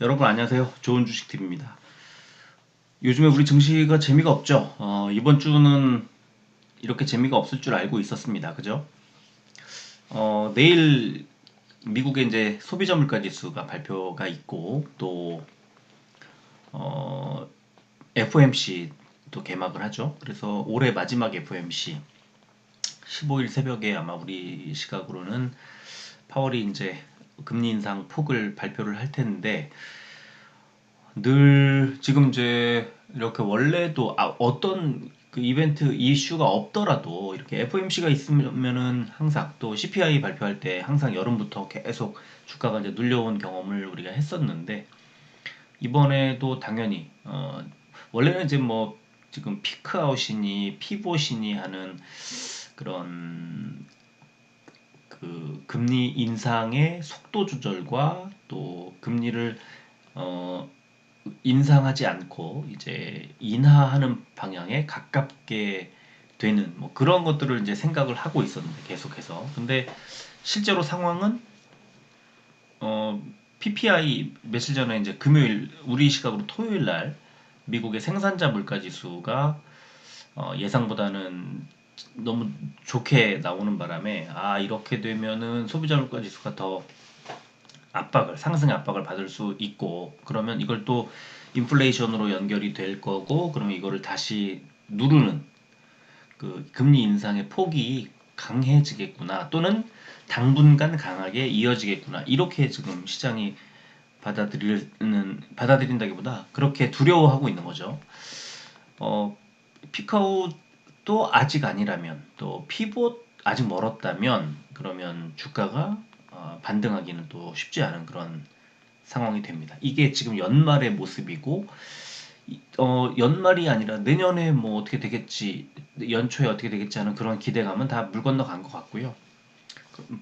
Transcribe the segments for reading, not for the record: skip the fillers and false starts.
여러분 안녕하세요. 좋은 주식TV입니다. 요즘에 우리 증시가 재미가 없죠. 이번 주는 이렇게 재미가 없을 줄 알고 있었습니다. 그죠? 내일 미국의 이제 소비자 물가 지수가 발표가 있고 또 어, FOMC 또 개막을 하죠. 그래서 올해 마지막 FOMC 15일 새벽에 아마 우리 시각으로는 파월이 이제 금리 인상 폭을 발표를 할 텐데 늘 지금 이제 이렇게 원래도 어떤 그 이벤트 이슈가 없더라도 이렇게 FOMC가 있으면은 항상 또 CPI 발표할 때 항상 여름부터 계속 주가가 이제 눌려온 경험을 우리가 했었는데 이번에도 당연히 원래는 이제 뭐 지금 피크아웃이니 피봇이니 하는 그런 그 금리 인상의 속도 조절과 또 금리를 어 인상하지 않고 이제 인하하는 방향에 가깝게 되는 뭐 그런 것들을 이제 생각을 하고 있었는데 계속해서 근데 실제로 상황은 어 PPI 며칠 전에 이제 금요일 우리 시각으로 토요일 날 미국의 생산자 물가 지수가 예상보다는 너무 좋게 나오는 바람에 이렇게 되면은 소비자 물가 지수가 더 상승의 압박을 받을 수 있고 그러면 이걸 또 인플레이션으로 연결이 될 거고 그러면 이거를 다시 누르는 그 금리 인상의 폭이 강해지겠구나 또는 당분간 강하게 이어지겠구나 이렇게 지금 시장이 받아들인다기보다 그렇게 두려워하고 있는 거죠. 어, 피크아웃도 아직 아니라면 또 피봇 아직 멀었다면 그러면 주가가 반등하기는 또 쉽지 않은 그런 상황이 됩니다. 이게 지금 연말의 모습이고 연말이 아니라 내년에 뭐 어떻게 되겠지 연초에 어떻게 되겠지 하는 그런 기대감은 다 물 건너간 것 같고요.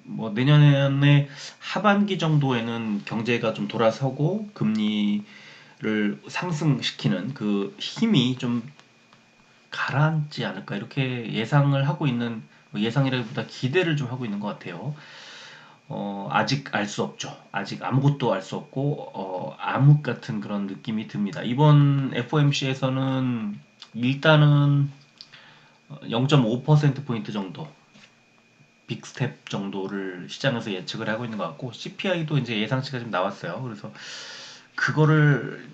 뭐 내년에 하반기 정도에는 경제가 좀 돌아서고 금리를 상승시키는 그 힘이 좀 가라앉지 않을까 이렇게 예상을 하고 있는 예상이라기보다 기대를 좀 하고 있는 것 같아요. 아직 알 수 없죠. 아직 아무것도 알 수 없고 암흑 같은 그런 느낌이 듭니다. 이번 FOMC에서는 일단은 0.5%포인트 정도 빅스텝 정도를 시장에서 예측을 하고 있는 것 같고 CPI도 이제 예상치가 좀 나왔어요. 그래서 그거를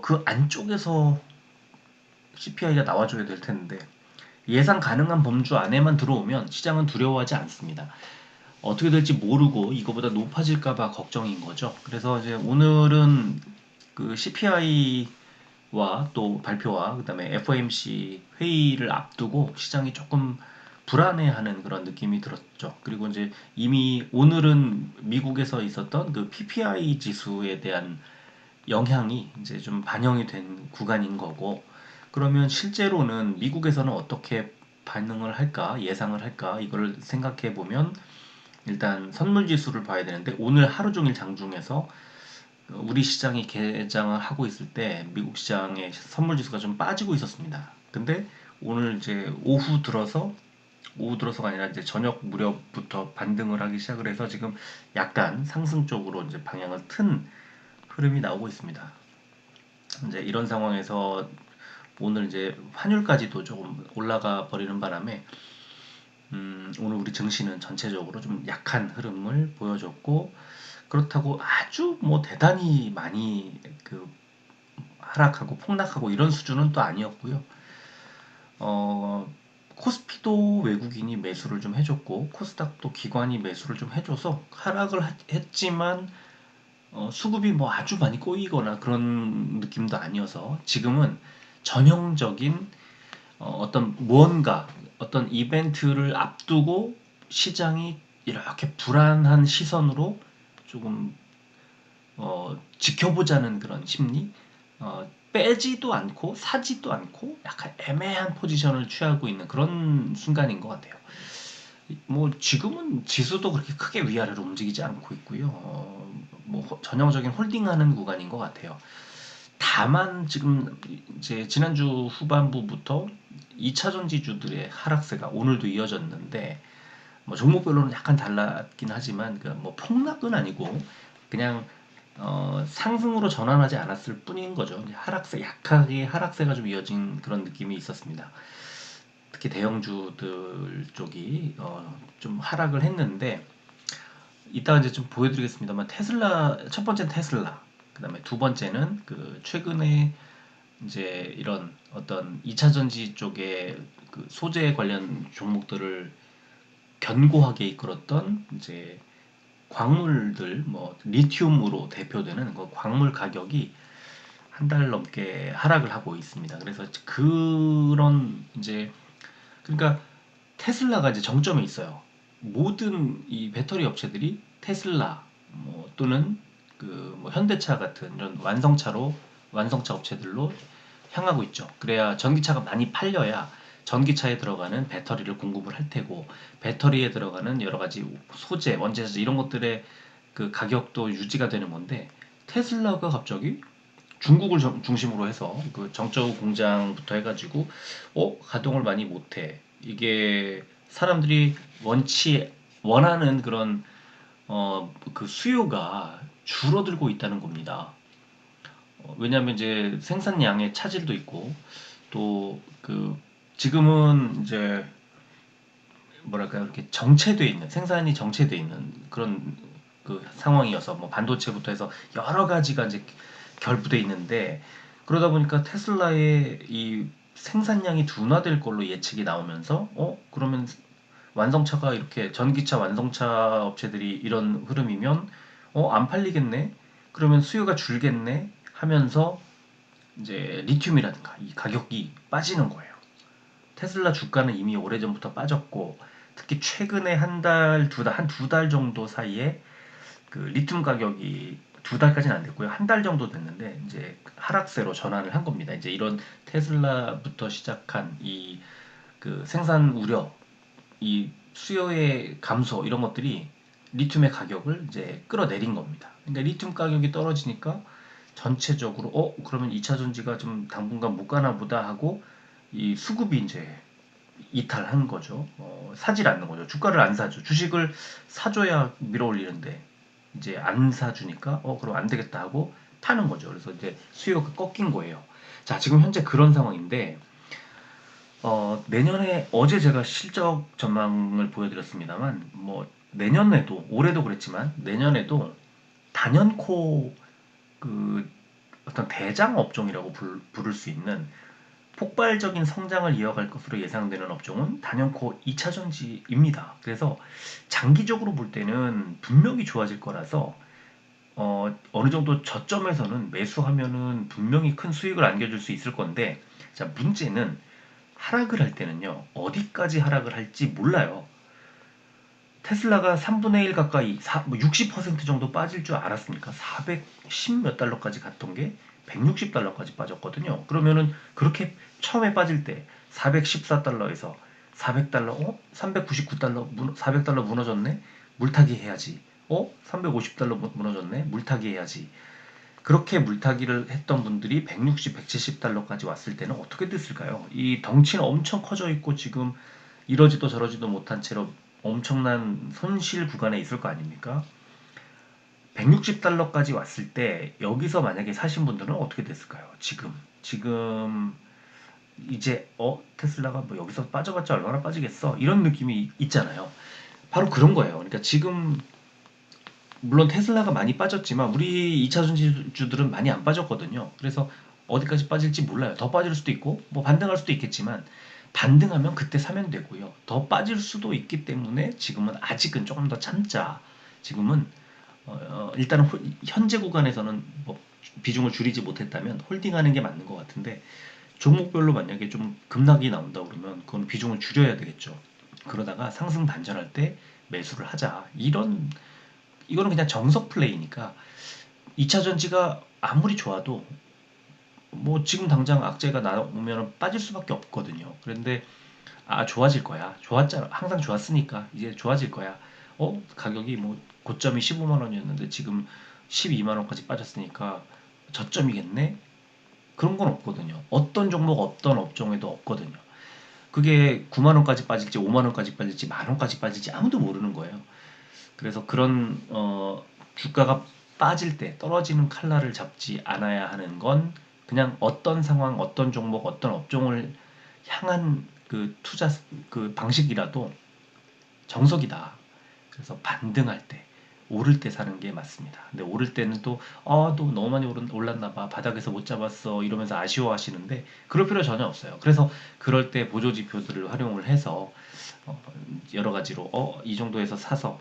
그 안쪽에서 CPI가 나와줘야 될 텐데 예상 가능한 범주 안에만 들어오면 시장은 두려워하지 않습니다. 어떻게 될지 모르고 이거보다 높아질까봐 걱정인 거죠. 그래서 이제 오늘은 그 CPI와 또 발표와 그다음에 FOMC 회의를 앞두고 시장이 조금 불안해하는 그런 느낌이 들었죠. 그리고 이제 이미 오늘은 미국에서 있었던 그 PPI 지수에 대한 영향이 이제 좀 반영이 된 구간인 거고, 그러면 실제로는 미국에서는 어떻게 반응을 할까, 예상을 할까, 이걸 생각해 보면 일단 선물 지수를 봐야 되는데 오늘 하루 종일 장중에서 우리 시장이 개장을 하고 있을 때 미국 시장의 선물 지수가 좀 빠지고 있었습니다. 근데 오늘 이제 오후 들어서가 아니라 이제 저녁 무렵부터 반등을 하기 시작을 해서 지금 약간 상승 쪽으로 이제 방향을 튼 흐름이 나오고 있습니다. 이제 이런 상황에서 오늘 이제 환율까지도 조금 올라가 버리는 바람에 오늘 우리 증시는 전체적으로 좀 약한 흐름을 보여줬고 그렇다고 아주 뭐 대단히 많이 그 하락하고 폭락하고 이런 수준은 또 아니었고요. 어, 코스피도 외국인이 매수를 좀 해줬고 코스닥도 기관이 매수를 좀 해줘서 하락을 했지만 수급이 뭐 아주 많이 꼬이거나 그런 느낌도 아니어서 지금은 전형적인 어떤 무언가 어떤 이벤트를 앞두고 시장이 이렇게 불안한 시선으로 조금 지켜보자는 그런 심리 빼지도 않고 사지도 않고 약간 애매한 포지션을 취하고 있는 그런 순간인 것 같아요. 뭐 지금은 지수도 그렇게 크게 위아래로 움직이지 않고 있고요. 뭐 전형적인 홀딩하는 구간인 것 같아요. 다만 지금 이제 지난주 후반부부터 2차 전지주들의 하락세가 오늘도 이어졌는데 뭐 종목별로는 약간 달랐긴 하지만 그뭐 폭락은 아니고 그냥 상승으로 전환하지 않았을 뿐인 거죠. 이제 하락세, 약하게 하락세가 좀 이어진 그런 느낌이 있었습니다. 특히 대형주들 쪽이 좀 하락을 했는데, 이따가 이제 좀 보여드리겠습니다만, 테슬라, 첫 번째는 테슬라, 그 다음에 두 번째는 그 최근에 이제 이런 어떤 2차 전지 쪽에 그 소재 관련 종목들을 견고하게 이끌었던 이제 광물들, 뭐 리튬으로 대표되는 그 광물 가격이 한 달 넘게 하락을 하고 있습니다. 그래서 그런 이제, 그러니까 테슬라가 이제 정점에 있어요. 모든 이 배터리 업체들이 테슬라 뭐 또는 그 뭐 현대차 같은 이런 완성차 업체들로 향하고 있죠. 그래야 전기차가 많이 팔려야 전기차에 들어가는 배터리를 공급을 할 테고, 배터리에 들어가는 여러 가지 소재, 원재료 이런 것들의 그 가격도 유지가 되는 건데, 테슬라가 갑자기 중국을 중심으로 해서 그 정저우 공장부터 해가지고 가동을 많이 못해. 이게 사람들이 원하는 그런 그 수요가 줄어들고 있다는 겁니다. 왜냐하면 이제 생산량의 차질도 있고, 또 그 지금은 이제 뭐랄까 이렇게 정체돼 있는, 생산이 정체돼 있는 그런 그 상황이어서, 뭐 반도체부터 해서 여러 가지가 이제 결부돼 있는데, 그러다 보니까 테슬라의 이 생산량이 둔화될 걸로 예측이 나오면서 그러면 완성차가 이렇게 전기차 완성차 업체들이 이런 흐름이면 안 팔리겠네, 그러면 수요가 줄겠네 하면서 이제 리튬이라든가 이 가격이 빠지는 거예요. 테슬라 주가는 이미 오래전부터 빠졌고, 특히 최근에 한 달, 한 두 달 정도 사이에 그 리튬 가격이, 두 달까지는 안 됐고요. 한 달 정도 됐는데 이제 하락세로 전환을 한 겁니다. 이제 이런 테슬라부터 시작한 이 그 생산 우려, 이 수요의 감소 이런 것들이 리튬의 가격을 이제 끌어내린 겁니다. 그러니까 리튬 가격이 떨어지니까 전체적으로 그러면 2차 전지가 좀 당분간 못 가나 보다 하고 이 수급이 이제 이탈한 거죠. 사질 않는 거죠. 주가를 안 사죠. 주식을 사줘야 밀어올리는데 이제 안 사주니까 그럼 안 되겠다 하고 파는 거죠. 그래서 이제 수요가 꺾인 거예요. 자, 지금 현재 그런 상황인데, 내년에 어제 제가 실적 전망을 보여드렸습니다만, 뭐 내년에도, 올해도 그랬지만 내년에도 단연코 그 어떤 대장 업종이라고 부를 수 있는 폭발적인 성장을 이어갈 것으로 예상되는 업종은 단연코 2차 전지입니다. 그래서 장기적으로 볼 때는 분명히 좋아질 거라서 어느 정도 저점에서는 매수하면은 분명히 큰 수익을 안겨줄 수 있을 건데, 자, 문제는 하락을 할 때는요, 어디까지 하락을 할지 몰라요. 테슬라가 3분의 1 가까이, 60% 정도 빠질 줄 알았습니까? 410 몇 달러까지 갔던 게 160달러까지 빠졌거든요. 그러면은 그렇게 처음에 빠질 때 414달러에서 400달러, 399달러, 400달러 무너졌네? 물타기 해야지. 350달러 무너졌네? 물타기 해야지. 그렇게 물타기를 했던 분들이 160, 170달러까지 왔을 때는 어떻게 됐을까요? 이 덩치는 엄청 커져 있고 지금 이러지도 저러지도 못한 채로 엄청난 손실 구간에 있을 거 아닙니까? 160달러까지 왔을 때 여기서 만약에 사신 분들은 어떻게 됐을까요? 지금 이제 테슬라가 뭐 여기서 빠져봤자 얼마나 빠지겠어? 이런 느낌이 있잖아요. 바로 그런 거예요. 그러니까 지금 물론 테슬라가 많이 빠졌지만 우리 2차 전지주들은 많이 안 빠졌거든요. 그래서 어디까지 빠질지 몰라요. 더 빠질 수도 있고 뭐 반등할 수도 있겠지만, 반등하면 그때 사면 되고요. 더 빠질 수도 있기 때문에 지금은 아직은 조금 더 참자. 지금은 일단은 현재 구간에서는 뭐 비중을 줄이지 못했다면 홀딩하는 게 맞는 것 같은데, 종목별로 만약에 좀 급락이 나온다 그러면 그건 비중을 줄여야 되겠죠. 그러다가 상승 반전할 때 매수를 하자. 이거는 그냥 정석 플레이니까 2차 전지가 아무리 좋아도 뭐 지금 당장 악재가 나오면 빠질 수밖에 없거든요. 그런데 좋아질 거야. 좋았잖아. 항상 좋았으니까 이제 좋아질 거야. 가격이 뭐 고점이 15만 원이었는데 지금 12만 원까지 빠졌으니까 저점이겠네. 그런 건 없거든요. 어떤 종목 어떤 업종에도 없거든요. 그게 9만 원까지 빠질지 5만 원까지 빠질지 만 원까지 빠질지 아무도 모르는 거예요. 그래서 그런 주가가 빠질 때 떨어지는 칼날을 잡지 않아야 하는 건 그냥 어떤 상황, 어떤 종목, 어떤 업종을 향한 그 투자 그 방식이라도 정석이다. 그래서 반등할 때, 오를 때 사는 게 맞습니다. 근데 오를 때는 또 너무 많이 올랐나 봐. 바닥에서 못 잡았어. 이러면서 아쉬워하시는데 그럴 필요 전혀 없어요. 그래서 그럴 때 보조 지표들을 활용을 해서 여러 가지로 이 정도에서 사서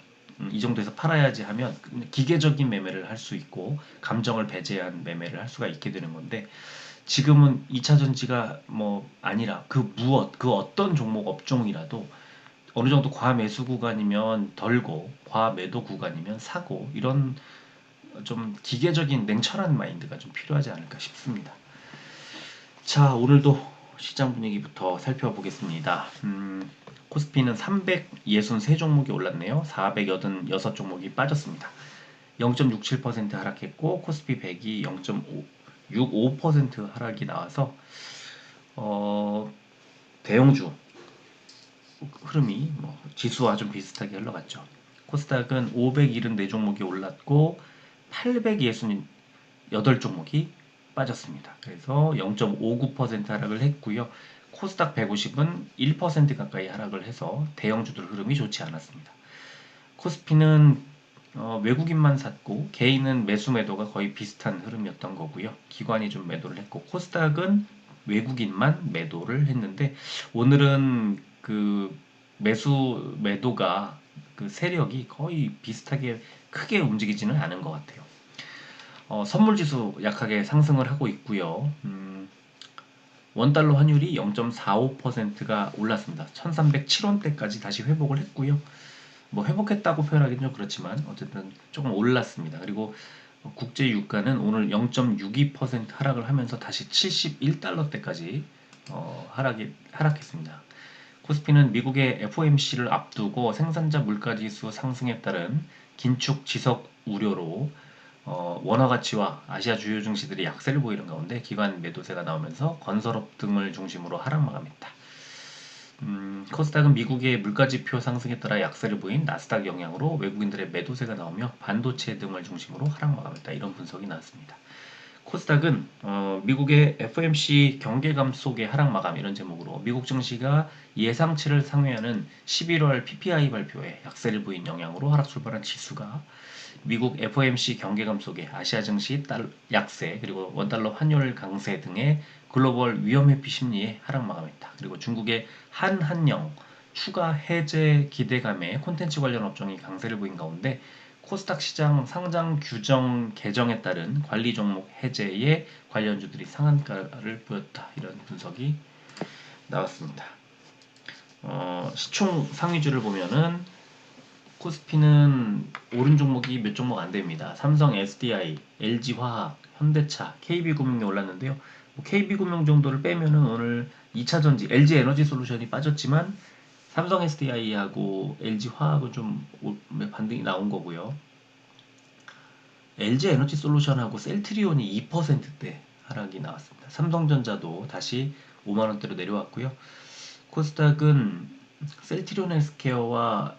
이 정도에서 팔아야지 하면 기계적인 매매를 할 수 있고 감정을 배제한 매매를 할 수가 있게 되는 건데 지금은 2차 전지가 뭐 아니라 그 어떤 종목 업종이라도 어느 정도 과매수 구간이면 덜고 과매도 구간이면 사고 이런 좀 기계적인 냉철한 마인드가 좀 필요하지 않을까 싶습니다. 자, 오늘도 시장 분위기부터 살펴보겠습니다. 코스피는 363종목이 올랐네요. 486종목이 빠졌습니다. 0.67% 하락했고 코스피 100이 0.65% 하락이 나와서 대형주 흐름이 뭐 지수와 좀 비슷하게 흘러갔죠. 코스닥은 574종목이 올랐고 868종목이 빠졌습니다. 그래서 0.59% 하락을 했고요. 코스닥 150은 1% 가까이 하락을 해서 대형주들 흐름이 좋지 않았습니다. 코스피는 외국인만 샀고 개인은 매수 매도가 거의 비슷한 흐름이었던 거고요. 기관이 좀 매도를 했고 코스닥은 외국인만 매도를 했는데 오늘은 그 매수 매도가 그 세력이 거의 비슷하게 크게 움직이지는 않은 것 같아요. 선물지수 약하게 상승을 하고 있고요. 원달러 환율이 0.45%가 올랐습니다. 1307원대까지 다시 회복을 했고요. 뭐 회복했다고 표현하기는 좀 그렇지만 어쨌든 조금 올랐습니다. 그리고 국제 유가는 오늘 0.62% 하락을 하면서 다시 71달러대까지 하락했습니다. 코스피는 미국의 FOMC를 앞두고 생산자 물가지수 상승에 따른 긴축 지속 우려로 원화 가치와 아시아 주요 증시들이 약세를 보이는 가운데 기관 매도세가 나오면서 건설업 등을 중심으로 하락 마감했다. 코스닥은 미국의 물가지표 상승에 따라 약세를 보인 나스닥 영향으로 외국인들의 매도세가 나오며 반도체 등을 중심으로 하락 마감했다. 이런 분석이 나왔습니다. 코스닥은 미국의 FOMC 경계감 속의 하락 마감 이런 제목으로 미국 증시가 예상치를 상회하는 11월 PPI 발표에 약세를 보인 영향으로 하락 출발한 지수가 미국 FOMC 경계감 속에 아시아 증시 약세 그리고 원달러 환율 강세 등의 글로벌 위험회피 심리에 하락 마감했다. 그리고 중국의 한한령 추가 해제 기대감에 콘텐츠 관련 업종이 강세를 보인 가운데 코스닥 시장 상장 규정 개정에 따른 관리 종목 해제에 관련주들이 상한가를 보였다. 이런 분석이 나왔습니다. 시총 상위주를 보면은 코스피는 오른 종목이 몇 종목 안 됩니다. 삼성 SDI, LG화학, 현대차, KB금융이 올랐는데요. 뭐 KB금융 정도를 빼면은 오늘 2차전지 LG에너지솔루션이 빠졌지만 삼성 SDI하고 LG화학은 좀 반등이 나온 거고요. LG에너지솔루션하고 셀트리온이 2%대 하락이 나왔습니다. 삼성전자도 다시 5만원대로 내려왔고요. 코스닥은 셀트리온 헬스케어와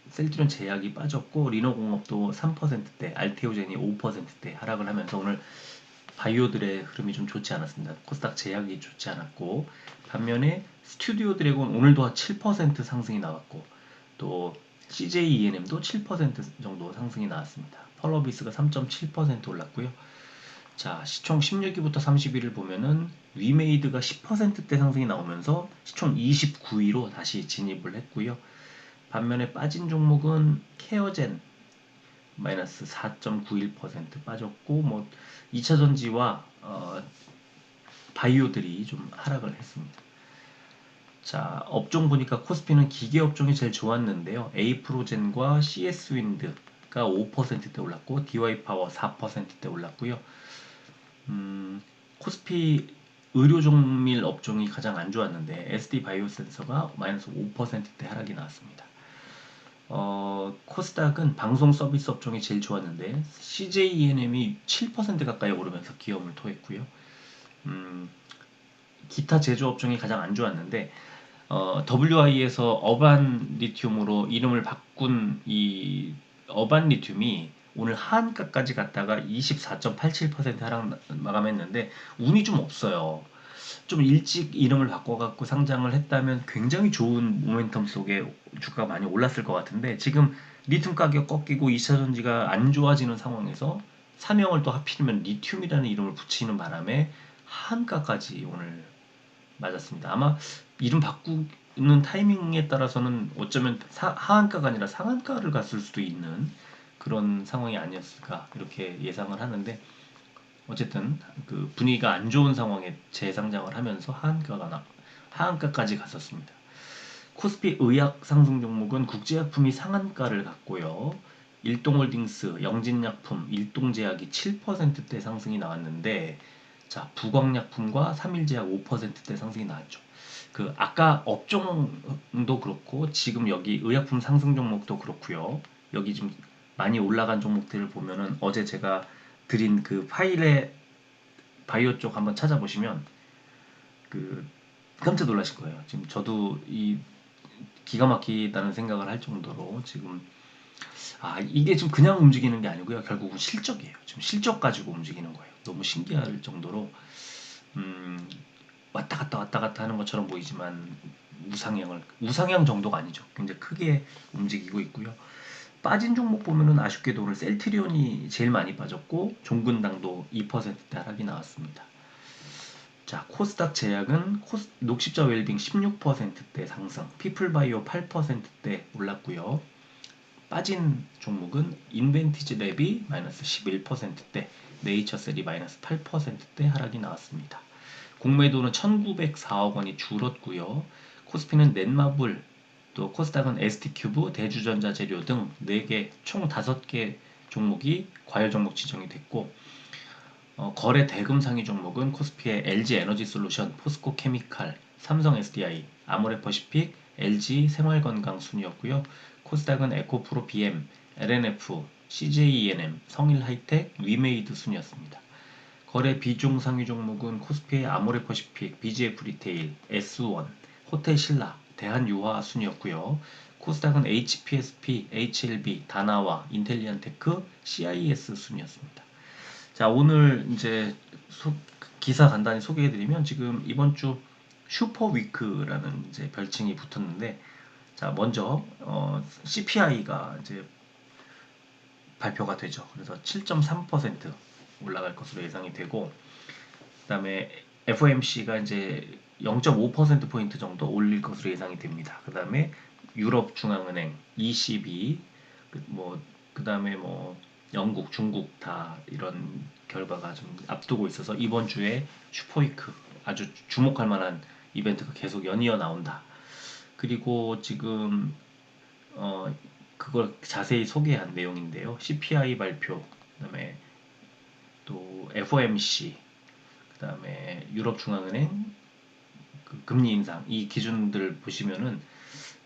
셀트리온 제약이 빠졌고 리노공업도 3%대, 알테오젠이 5%대 하락을 하면서 오늘 바이오들의 흐름이 좀 좋지 않았습니다. 코스닥 제약이 좋지 않았고 반면에 스튜디오 드래곤 오늘도 7% 상승이 나왔고 또 CJ ENM도 7% 정도 상승이 나왔습니다. 펄러비스가 3.7% 올랐고요. 자, 시총 16위부터 30위를 보면은 위메이드가 10%대 상승이 나오면서 시총 29위로 다시 진입을 했고요. 반면에 빠진 종목은 케어젠 마이너스 4.91% 빠졌고 뭐 2차전지와 바이오들이 좀 하락을 했습니다. 자, 업종 보니까 코스피는 기계 업종이 제일 좋았는데요. 에이프로젠과 CS윈드가 5%대 올랐고 DY파워 4%대 올랐고요. 코스피 의료종밀 업종이 가장 안 좋았는데 SD바이오센서가 마이너스 5%대 하락이 나왔습니다. 코스닥은 방송 서비스 업종이 제일 좋았는데 CJ ENM이 7% 가까이 오르면서 기염을 토했고요. 기타 제조 업종이 가장 안 좋았는데 WI에서 어반 리튬으로 이름을 바꾼 이 어반 리튬이 오늘 하한가까지 갔다가 24.87% 하락 마감했는데 운이 좀 없어요. 좀 일찍 이름을 바꿔갖고 상장을 했다면 굉장히 좋은 모멘텀 속에 주가가 많이 올랐을 것 같은데 지금 리튬 가격 꺾이고 2차전지가 안 좋아지는 상황에서 사명을 또 하필이면 리튬이라는 이름을 붙이는 바람에 하한가까지 오늘 맞았습니다. 아마 이름 바꾸는 타이밍에 따라서는 어쩌면 하한가가 아니라 상한가를 갔을 수도 있는 그런 상황이 아니었을까 이렇게 예상을 하는데 어쨌든 그 분위기가 안 좋은 상황에 재상장을 하면서 하한가까지 갔었습니다. 코스피 의약 상승 종목은 국제약품이 상한가를 갔고요. 일동홀딩스, 영진약품, 일동제약이 7%대 상승이 나왔는데 자 부광약품과 삼일제약 5%대 상승이 나왔죠. 그 아까 업종도 그렇고 지금 여기 의약품 상승 종목도 그렇고요. 여기 좀 많이 올라간 종목들을 보면은 어제 제가 드린 그 파일에 바이오 쪽 한번 찾아보시면 그 깜짝 놀라실 거예요. 지금 저도 이 기가 막히다는 생각을 할 정도로 지금 이게 좀 그냥 움직이는 게 아니고요. 결국은 실적이에요. 지금 실적 가지고 움직이는 거예요. 너무 신기할 정도로 음, 왔다 갔다 하는 것처럼 보이지만 우상향 정도가 아니죠. 굉장히 크게 움직이고 있고요. 빠진 종목 보면은 아쉽게도 오늘 셀트리온이 제일 많이 빠졌고 종근당도 2%대 하락이 나왔습니다. 자, 코스닥 제약은 녹십자 웰빙 16%대 상승, 피플바이오 8%대 올랐고요. 빠진 종목은 인벤티지 랩이 마이너스 11%대, 네이처셀이 마이너스 8%대 하락이 나왔습니다. 공매도는 1904억 원이 줄었고요. 코스피는 넷마블, 또 코스닥은 ST큐브, 대주전자 재료 등 4개, 총 5개 종목이 과열 종목 지정이 됐고 거래 대금 상위 종목은 코스피의 LG 에너지 솔루션, 포스코 케미칼, 삼성 SDI, 아모레퍼시픽, LG 생활건강 순이었고요. 코스닥은 에코프로 BM, LNF, CJENM, 성일하이텍, 위메이드 순이었습니다. 거래 비중 상위 종목은 코스피의 아모레퍼시픽, BGF 리테일, S1, 호텔신라, 대한유화 순이었고요. 코스닥은 HPSP, HLB, 다나와, 인텔리안테크, CIS 순이었습니다. 자, 오늘 이제 기사 간단히 소개해드리면 지금 이번 주 슈퍼위크라는 이제 별칭이 붙었는데 자, 먼저 CPI가 이제 발표가 되죠. 그래서 7.3% 올라갈 것으로 예상이 되고 그다음에 FOMC가 이제 0.5% 포인트 정도 올릴 것으로 예상이 됩니다. 그다음에 유럽 중앙은행, ECB, 그다음에 영국, 중국 다 이런 결과가 좀 앞두고 있어서 이번 주에 슈퍼위크 아주 주목할 만한 이벤트가 계속 연이어 나온다. 그리고 지금 그걸 자세히 소개한 내용인데요. CPI 발표, 그다음에 또 FOMC, 그다음에 유럽 중앙은행 그 금리 인상 이 기준들 보시면은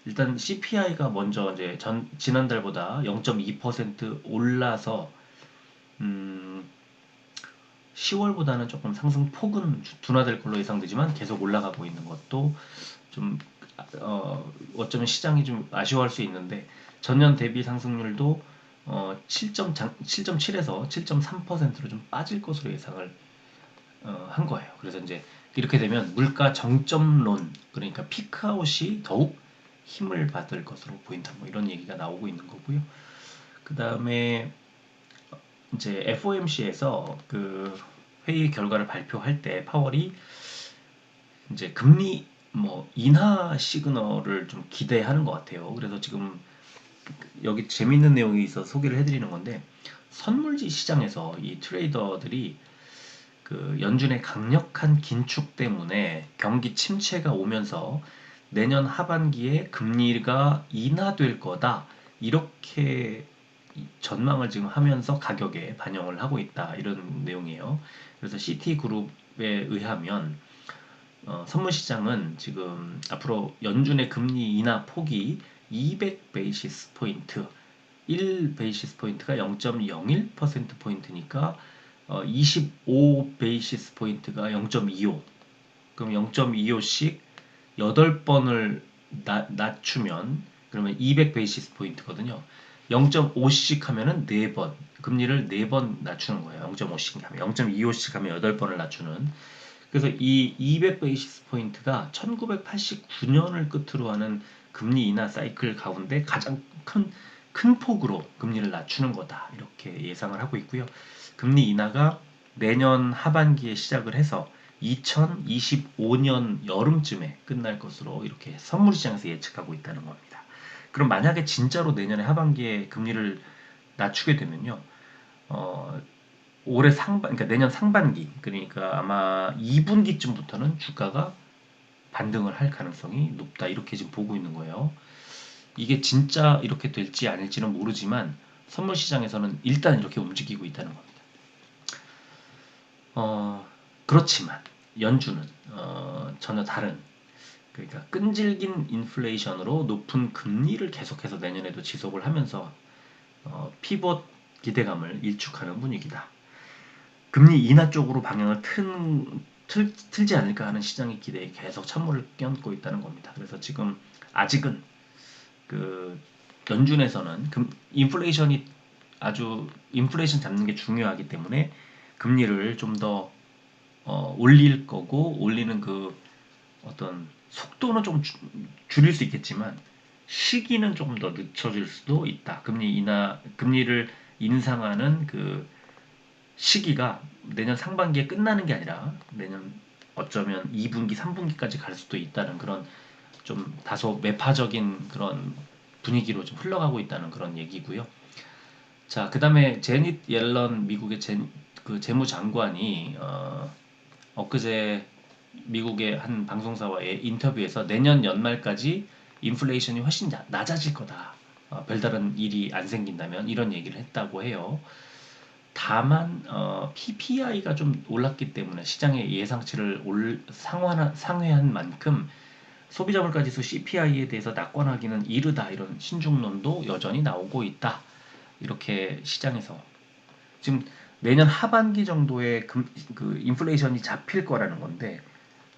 일단 CPI가 먼저 이제 지난달보다 0.2% 올라서 10월보다는 조금 상승 폭은 둔화될 걸로 예상되지만 계속 올라가고 있는 것도 좀 어쩌면 시장이 좀 아쉬워할 수 있는데 전년 대비 상승률도 7.7에서 7.3%로 좀 빠질 것으로 예상을 한 거예요. 그래서 이제 이렇게 되면 물가 정점론 그러니까 피크아웃이 더욱 힘을 받을 것으로 보인다. 이런 얘기가 나오고 있는 거고요. 그 다음에 이제 FOMC에서 그 회의 결과를 발표할 때 파월이 이제 금리 인하 시그널을 좀 기대하는 것 같아요. 그래서 지금 여기 재밌는 내용이 있어서 소개를 해드리는 건데 선물지 시장에서 이 트레이더들이 그 연준의 강력한 긴축 때문에 경기 침체가 오면서 내년 하반기에 금리가 인하될 거다 이렇게 전망을 지금 하면서 가격에 반영을 하고 있다 이런 내용이에요. 그래서 시티그룹에 의하면 선물 시장은 지금 앞으로 연준의 금리 인하 폭이 200 베이시스 포인트, 1 베이시스 포인트가 0.01% 포인트니까 25 베이시스 포인트가 0.25. 그럼 0.25씩 8번을 낮추면 그러면 200 베이시스 포인트거든요. 0.5씩 하면은 4번, 금리를 4번 낮추는 거예요. 0.5씩 하면 0.25씩 하면 8번을 낮추는. 그래서 이 200베이시스 포인트가 1989년을 끝으로 하는 금리 인하 사이클 가운데 가장 큰 폭으로 금리를 낮추는 거다. 이렇게 예상을 하고 있고요. 금리 인하가 내년 하반기에 시작을 해서 2025년 여름쯤에 끝날 것으로 이렇게 선물 시장에서 예측하고 있다는 겁니다. 그럼 만약에 진짜로 내년에 하반기에 금리를 낮추게 되면요. 올해 그러니까 내년 상반기, 그러니까 아마 2분기쯤부터는 주가가 반등을 할 가능성이 높다. 이렇게 지금 보고 있는 거예요. 이게 진짜 이렇게 될지 아닐지는 모르지만 선물 시장에서는 일단 이렇게 움직이고 있다는 겁니다. 그렇지만 연준은 전혀 다른, 그러니까 끈질긴 인플레이션으로 높은 금리를 계속해서 내년에도 지속을 하면서 피벗 기대감을 일축하는 분위기다. 금리 인하 쪽으로 방향을 틀지 않을까 하는 시장의 기대에 계속 찬물을 끼얹고 있다는 겁니다. 그래서 지금 아직은 그 연준에서는 인플레이션이 아주 인플레이션 잡는 게 중요하기 때문에 금리를 좀 더 올릴 거고, 올리는 그 어떤 속도는 좀 줄일 수 있겠지만 시기는 조금 더 늦춰질 수도 있다. 금리를 인상하는 그 시기가 내년 상반기에 끝나는 게 아니라 내년 어쩌면 2분기, 3분기까지 갈 수도 있다는 그런 좀 다소 매파적인 그런 분위기로 좀 흘러가고 있다는 그런 얘기고요. 자, 그 다음에 제닛 옐런 미국의 그 재무장관이 엊그제 미국의 한 방송사와의 인터뷰에서 내년 연말까지 인플레이션이 훨씬 낮아질 거다. 별다른 일이 안 생긴다면 이런 얘기를 했다고 해요. 다만 PPI가 좀 올랐기 때문에 시장의 예상치를 상회한 만큼 소비자 물가지수 CPI에 대해서 낙관하기는 이르다, 이런 신중론도 여전히 나오고 있다. 이렇게 시장에서 지금 내년 하반기 정도에 그 인플레이션이 잡힐 거라는 건데,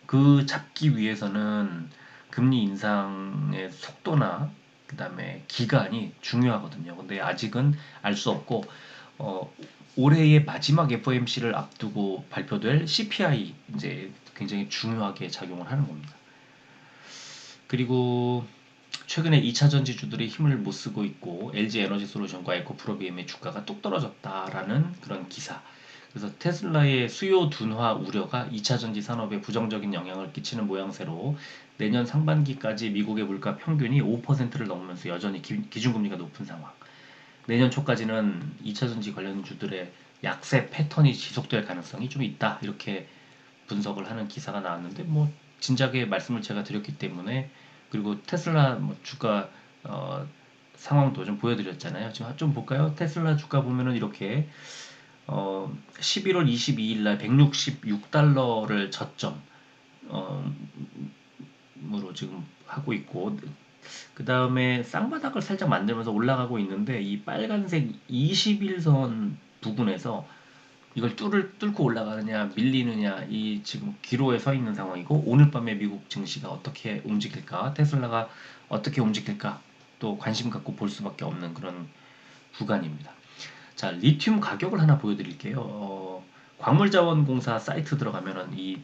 그 잡기 위해서는 금리 인상의 속도나 그다음에 기간이 중요하거든요. 근데 아직은 알 수 없고 올해의 마지막 FOMC를 앞두고 발표될 CPI 이제 굉장히 중요하게 작용을 하는 겁니다. 그리고 최근에 2차 전지주들이 힘을 못 쓰고 있고 LG 에너지 솔루션과 에코프로비엠의 주가가 뚝 떨어졌다라는 그런 기사. 그래서 테슬라의 수요 둔화 우려가 2차 전지 산업에 부정적인 영향을 끼치는 모양새로 내년 상반기까지 미국의 물가 평균이 5%를 넘으면서 여전히 기준금리가 높은 상황. 내년 초까지는 2차 전지 관련주들의 약세 패턴이 지속될 가능성이 좀 있다. 이렇게 분석을 하는 기사가 나왔는데, 뭐 진작에 말씀을 제가 드렸기 때문에, 그리고 테슬라 뭐 주가 상황도 좀 보여드렸잖아요. 지금 좀 볼까요? 테슬라 주가 보면은 이렇게 11월 22일 날 166달러를 저점 으로 지금 하고 있고, 그 다음에 쌍바닥을 살짝 만들면서 올라가고 있는데, 이 빨간색 21선 부근에서 이걸 뚫고 올라가느냐 밀리느냐, 이 지금 기로에 서 있는 상황이고, 오늘 밤에 미국 증시가 어떻게 움직일까, 테슬라가 어떻게 움직일까 또 관심 갖고 볼 수밖에 없는 그런 구간입니다. 자, 리튬 가격을 하나 보여드릴게요. 광물자원공사 사이트 들어가면은 이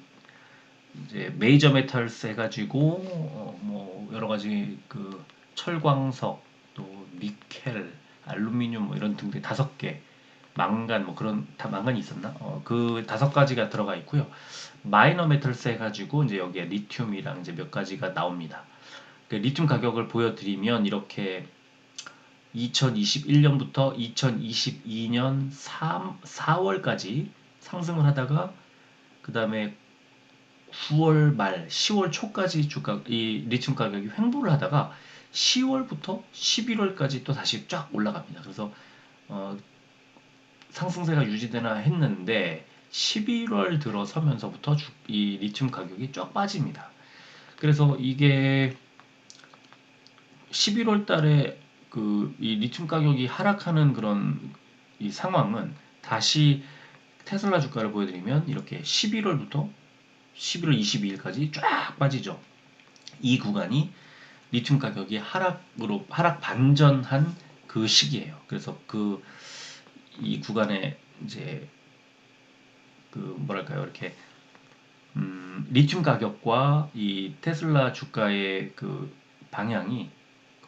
이제 메이저 메탈스 해가지고 뭐 여러 가지 그 철광석, 또 니켈, 알루미늄 뭐 이런 등등 5개, 망간 뭐 그런 다 망간이 있었나? 그 5가지가 들어가 있고요. 마이너 메탈스 해가지고 이제 여기에 리튬이랑 이제 몇 가지가 나옵니다. 그 리튬 가격을 보여드리면 이렇게 2021년부터 2022년 4월까지 상승을 하다가, 그 다음에 9월 말 10월 초까지 이 리튬 가격이 횡보를 하다가 10월부터 11월까지 또 다시 쫙 올라갑니다. 그래서 상승세가 유지되나 했는데 11월 들어서면서부터 이 리튬 가격이 쫙 빠집니다. 그래서 이게 11월 달에 이 리튬 가격이 하락하는 그런 이 상황은 다시 테슬라 주가를 보여드리면 이렇게 11월부터 11월 22일까지 쫙 빠지죠. 이 구간이 리튬 가격이 하락 반전한 그 시기예요. 그래서 이 구간에 이제 뭐랄까요, 이렇게 리튬 가격과 이 테슬라 주가의 그 방향이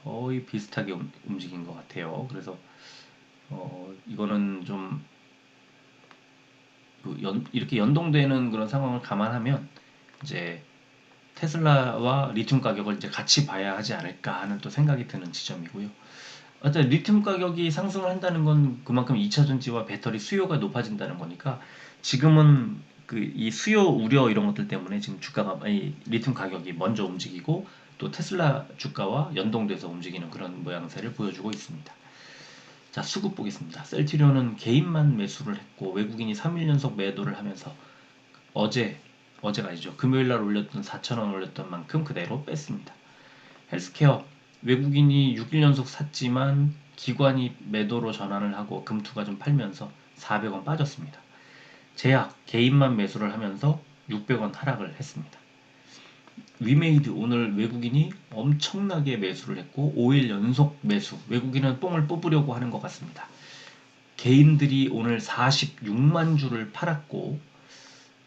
거의 비슷하게 움직인 것 같아요. 그래서 이거는 좀 이렇게 연동되는 그런 상황을 감안하면 이제 테슬라와 리튬 가격을 이제 같이 봐야 하지 않을까 하는 또 생각이 드는 지점이고요. 어쨌든 리튬 가격이 상승을 한다는 건 그만큼 2차 전지와 배터리 수요가 높아진다는 거니까 지금은 이 수요 우려 이런 것들 때문에 지금 이 리튬 가격이 먼저 움직이고 또 테슬라 주가와 연동돼서 움직이는 그런 모양새를 보여주고 있습니다. 자, 수급 보겠습니다. 셀트리온은 개인만 매수를 했고 외국인이 3일 연속 매도를 하면서 어제가 아니죠. 금요일 날 올렸던 4,000원 올렸던 만큼 그대로 뺐습니다. 헬스케어 외국인이 6일 연속 샀지만 기관이 매도로 전환을 하고 금투가 좀 팔면서 400원 빠졌습니다. 제약 개인만 매수를 하면서 600원 하락을 했습니다. 위메이드 오늘 외국인이 엄청나게 매수를 했고 5일 연속 매수. 외국인은 뽕을 뽑으려고 하는 것 같습니다. 개인들이 오늘 46만 주를 팔았고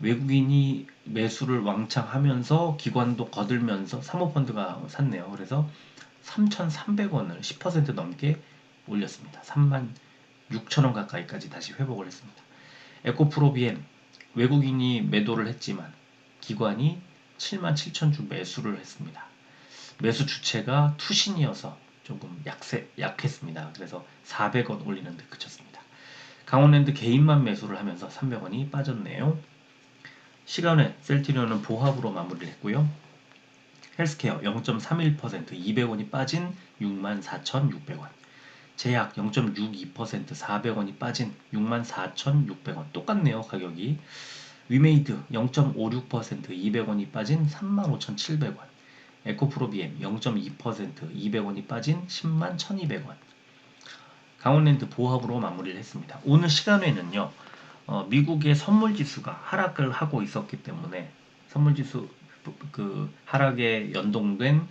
외국인이 매수를 왕창 하면서 기관도 거들면서 사모펀드가 샀네요. 그래서 3,300원을 10% 넘게 올렸습니다. 36,000원 가까이까지 다시 회복을 했습니다. 에코프로비엠 외국인이 매도를 했지만 기관이 77,000주 매수를 했습니다. 매수 주체가 투신이어서 조금 약했습니다. 그래서 400원 올리는 데 그쳤습니다. 강원랜드 개인만 매수를 하면서 300원이 빠졌네요. 시간에 셀트리온은 보합으로 마무리를 했고요. 헬스케어 0.31% 200원이 빠진 64,600원. 제약 0.62% 400원이 빠진 64,600원. 똑같네요, 가격이. 위메이드 0.56% 200원이 빠진 35,700원. 에코프로비엠 0.2% 200원이 빠진 101,200원. 강원랜드 보합으로 마무리를 했습니다. 오늘 시간에는요. 미국의 선물지수가 하락을 하고 있었기 때문에 선물지수 그 하락에 연동된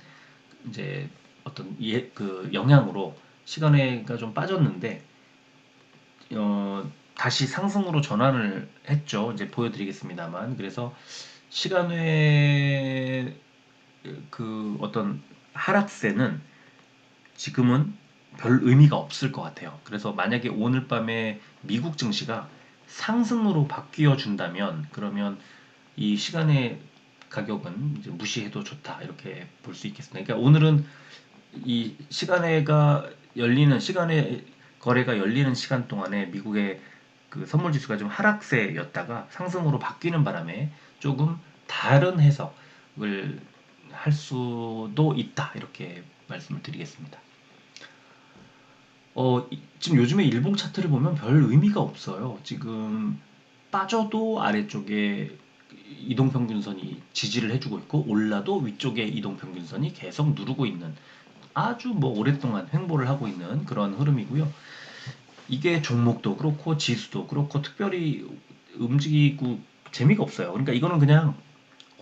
이제 어떤 그 영향으로 시간외가 좀 빠졌는데 다시 상승으로 전환을 했죠. 이제 보여드리겠습니다만 그래서 시간외 그 어떤 하락세는 지금은 별 의미가 없을 것 같아요. 그래서 만약에 오늘 밤에 미국 증시가 상승으로 바뀌어 준다면 그러면 이 시간의 가격은 이제 무시해도 좋다 이렇게 볼 수 있겠습니다. 그러니까 오늘은 이 시간의 거래가 열리는 시간 동안에 미국의 그 선물 지수가 좀 하락세였다가 상승으로 바뀌는 바람에 조금 다른 해석을 할 수도 있다 이렇게 말씀을 드리겠습니다. 지금 요즘에 일봉 차트를 보면 별 의미가 없어요. 지금 빠져도 아래쪽에 이동평균선이 지지를 해주고 있고 올라도 위쪽에 이동평균선이 계속 누르고 있는 아주 뭐 오랫동안 횡보를 하고 있는 그런 흐름이고요. 이게 종목도 그렇고 지수도 그렇고 특별히 움직이고 재미가 없어요. 그러니까 이거는 그냥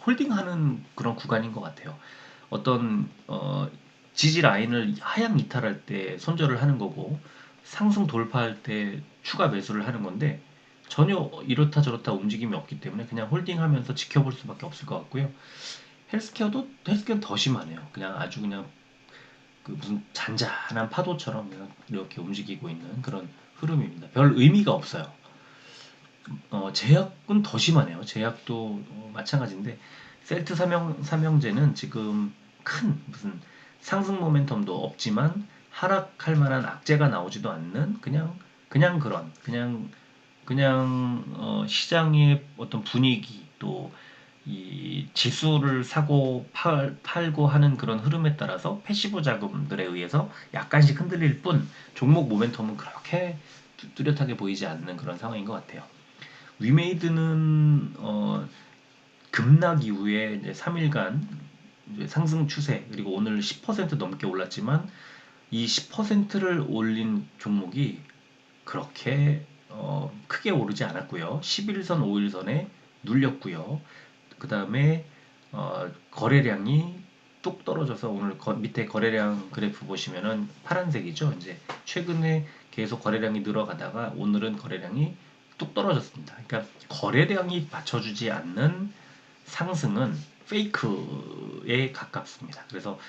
홀딩하는 그런 구간인 것 같아요. 어떤 지지 라인을 하향 이탈할 때 손절을 하는 거고 상승 돌파할 때 추가 매수를 하는 건데 전혀 이렇다 저렇다 움직임이 없기 때문에 그냥 홀딩하면서 지켜볼 수밖에 없을 것 같고요. 헬스케어는 더 심하네요. 그냥 아주 그냥 그 무슨 잔잔한 파도처럼 그냥 이렇게 움직이고 있는 그런 흐름입니다. 별 의미가 없어요. 제약은 더 심하네요. 제약도 마찬가지인데 셀트 삼형제는 지금 큰 무슨 상승 모멘텀도 없지만 하락할 만한 악재가 나오지도 않는 그냥 시장의 어떤 분위기 또 이 지수를 사고 팔고 하는 그런 흐름에 따라서 패시브 자금들에 의해서 약간씩 흔들릴 뿐 종목 모멘텀은 그렇게 뚜렷하게 보이지 않는 그런 상황인 것 같아요. 위메이드는 급락 이후에 이제 3일간 이제 상승 추세 그리고 오늘 10% 넘게 올랐지만 이 10%를 올린 종목이 그렇게 크게 오르지 않았고요. 11선, 5일선에 눌렸고요. 그 다음에 거래량이 뚝 떨어져서 오늘 밑에 거래량 그래프 보시면은 파란색이죠. 이제 최근에 계속 거래량이 늘어가다가 오늘은 거래량이 뚝 떨어졌습니다. 그러니까 거래량이 받쳐주지 않는 상승은 페이크에 가깝습니다. 그래서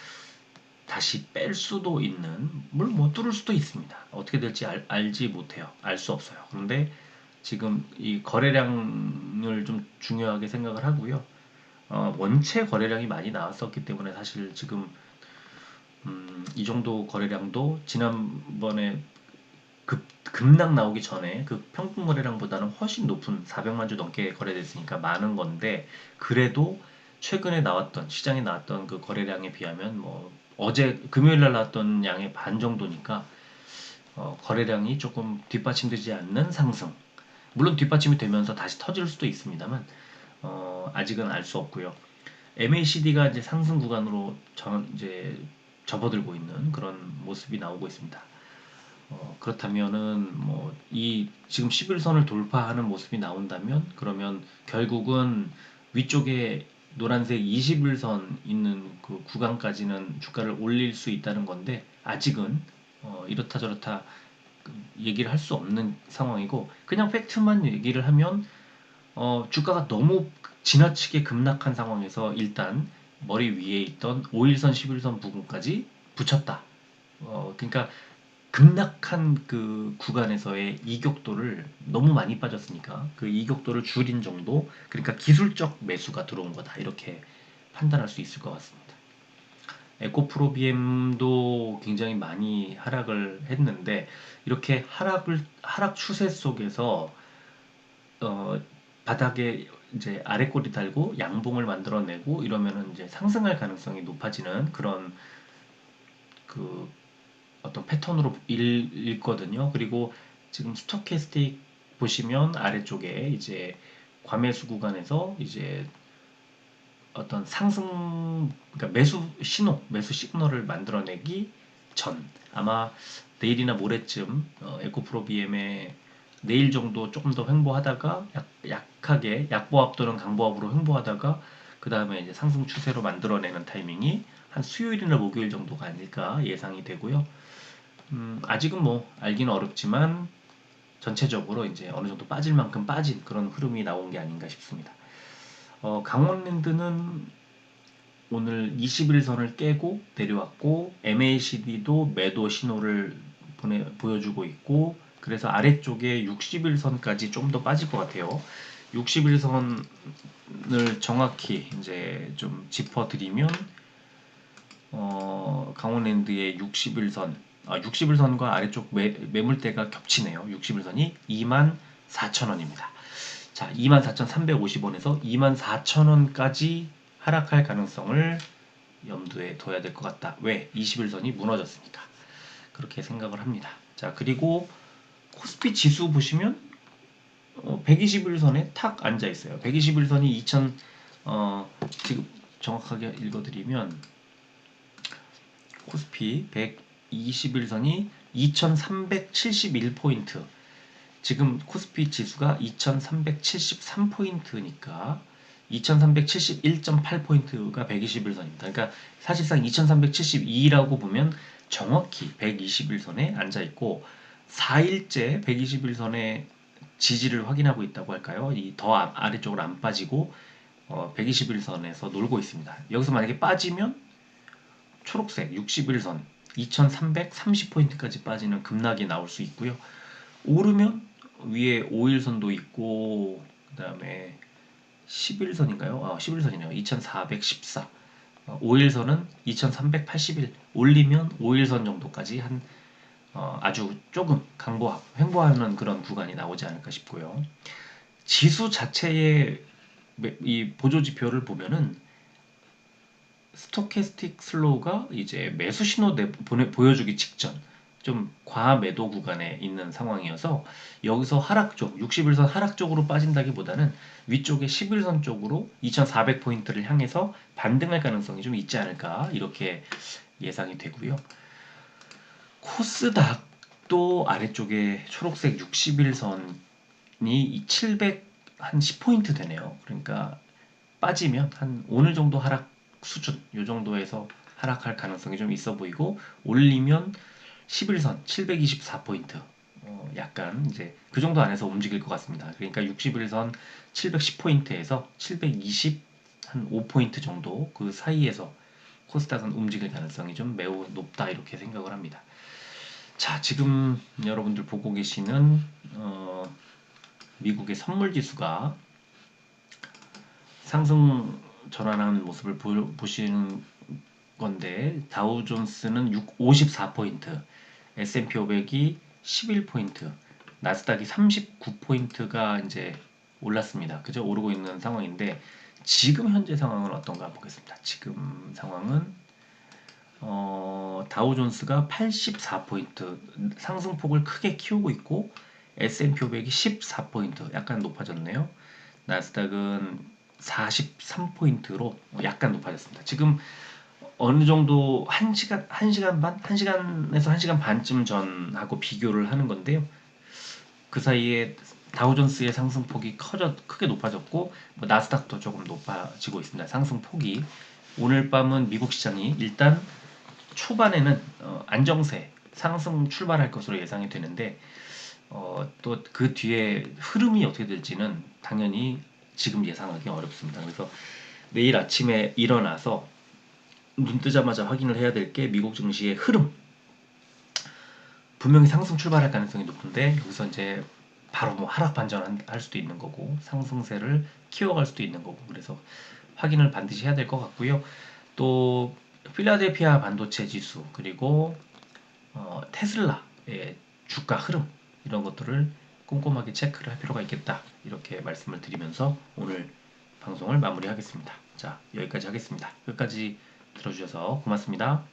다시 뺄 수도 있는, 물론 뭐 뚫을 수도 있습니다. 어떻게 될지 알지 못해요. 알 수 없어요. 그런데 지금 이 거래량을 좀 중요하게 생각을 하고요. 원체 거래량이 많이 나왔었기 때문에 사실 지금 이 정도 거래량도 지난번에 급락 나오기 전에 그 평균 거래량보다는 훨씬 높은 400만 주 넘게 거래됐으니까 많은 건데, 그래도 최근에 나왔던 시장에 나왔던 그 거래량에 비하면 뭐 어제 금요일 날 나왔던 양의 반 정도니까 거래량이 조금 뒷받침되지 않는 상승, 물론 뒷받침이 되면서 다시 터질 수도 있습니다만 아직은 알 수 없고요. MACD가 이제 상승 구간으로 이제 접어들고 있는 그런 모습이 나오고 있습니다. 그렇다면은 뭐 이 지금 11선을 돌파하는 모습이 나온다면, 그러면 결국은 위쪽에 노란색 21선 있는 그 구간까지는 주가를 올릴 수 있다는 건데, 아직은 이렇다 저렇다 얘기를 할 수 없는 상황이고, 그냥 팩트만 얘기를 하면 주가가 너무 지나치게 급락한 상황에서 일단 머리 위에 있던 5일선, 11선 부분까지 붙였다. 그러니까 급락한 그 구간에서의 이격도를 너무 많이 빠졌으니까 그 이격도를 줄인 정도, 그러니까 기술적 매수가 들어온 거다, 이렇게 판단할 수 있을 것 같습니다. 에코프로비엠도 굉장히 많이 하락을 했는데, 이렇게 하락 추세 속에서 어, 바닥에 이제 아래꼬리 달고 양봉을 만들어내고 이러면은 이제 상승할 가능성이 높아지는 그런 그 어떤 패턴으로 읽거든요. 그리고 지금 스토캐스틱 보시면 아래쪽에 이제 과매수 구간에서 이제 어떤 상승, 그러니까 매수 시그널을 만들어내기 전, 아마 내일이나 모레쯤 에코프로 BM의 내일 정도 조금 더 횡보하다가 약하게 약보합 또는 강보합으로 횡보하다가 그 다음에 이제 상승 추세로 만들어내는 타이밍이 한 수요일이나 목요일 정도가 아닐까 예상이 되고요. 아직은 뭐 알기는 어렵지만 전체적으로 이제 어느 정도 빠질 만큼 빠진 그런 흐름이 나온 게 아닌가 싶습니다. 강원랜드는 오늘 21선을 깨고 내려왔고, MACD도 매도 신호를 보여주고 있고, 그래서 아래쪽에 61선까지 좀 더 빠질 것 같아요. 61선을 정확히 이제 좀 짚어드리면, 강원랜드의 61선, 61선과 아래쪽 매물대가 겹치네요. 61선이 24,000원입니다. 자, 24,350원에서 24,000원까지 하락할 가능성을 염두에 둬야 될 것 같다. 왜? 21선이 무너졌으니까. 그렇게 생각을 합니다. 자, 그리고 코스피 지수 보시면 121선에 탁 앉아 있어요. 121선이 2000, 지금 정확하게 읽어드리면 코스피 121선이 2371포인트, 지금 코스피 지수가 2373포인트니까 2371.8포인트가 121선입니다. 그러니까 사실상 2372라고 보면 정확히 121선에 앉아 있고, 4일째 121선의 지지를 확인하고 있다고 할까요? 이 더 아래쪽으로 안 빠지고 121선에서 놀고 있습니다. 여기서 만약에 빠지면 초록색 61선 2330포인트까지 빠지는 급락이 나올 수 있고요. 오르면 위에 5일선도 있고, 그 다음에 11선인가요? 11선이네요. 2414. 5일선은 2381. 올리면 5일선 정도까지 아주 조금 횡보하는 그런 구간이 나오지 않을까 싶고요. 지수 자체의 이 보조지표를 보면은 스토캐스틱 슬로우가 이제 매수 신호 보여주기 직전 좀 과매도 구간에 있는 상황이어서, 여기서 하락 쪽 61선 하락 쪽으로 빠진다기보다는 위쪽에 11선 쪽으로 2400포인트를 향해서 반등할 가능성이 좀 있지 않을까, 이렇게 예상이 되고요. 코스닥도 아래쪽에 초록색 61선이 700 한 10포인트 되네요. 그러니까 빠지면 한 오늘 정도 하락 수준 요 정도에서 하락할 가능성이 좀 있어 보이고 올리면 11선 724포인트 약간 이제 그 정도 안에서 움직일 것 같습니다. 그러니까 61선 710포인트에서 720 한 5포인트 정도 그 사이에서 코스닥은 움직일 가능성이 좀 매우 높다 이렇게 생각을 합니다. 자, 지금 여러분들 보고 계시는 미국의 선물 지수가 상승 전환하는 모습을 보시는 건데 다우존스는 54포인트, S&P 500이 11포인트, 나스닥이 39포인트가 이제 올랐습니다. 그죠? 오르고 있는 상황인데 지금 현재 상황은 어떤가 보겠습니다. 지금 상황은 다우존스가 84포인트 상승폭을 크게 키우고 있고 S&P 500이 14포인트 약간 높아졌네요. 나스닥은 43포인트로 약간 높아졌습니다. 지금 어느 정도 1시간 반? 1시간에서 1시간 반쯤 전하고 비교를 하는 건데요. 그 사이에 다우존스의 상승폭이 크게 높아졌고 나스닥도 조금 높아지고 있습니다. 상승폭이 오늘 밤은 미국 시장이 일단 초반에는 안정세 상승 출발할 것으로 예상이 되는데 또 그 뒤에 흐름이 어떻게 될지는 당연히 지금 예상하기 어렵습니다. 그래서 내일 아침에 일어나서 눈 뜨자마자 확인을 해야 될 게 미국 증시의 흐름. 분명히 상승 출발할 가능성이 높은데 여기서 이제 바로 뭐 하락 반전할 수도 있는 거고 상승세를 키워갈 수도 있는 거고 그래서 확인을 반드시 해야 될 것 같고요. 또 필라델피아 반도체 지수 그리고 테슬라의 주가 흐름 이런 것들을 꼼꼼하게 체크를 할 필요가 있겠다 이렇게 말씀을 드리면서 오늘 방송을 마무리하겠습니다. 자, 여기까지 하겠습니다. 끝까지 들어주셔서 고맙습니다.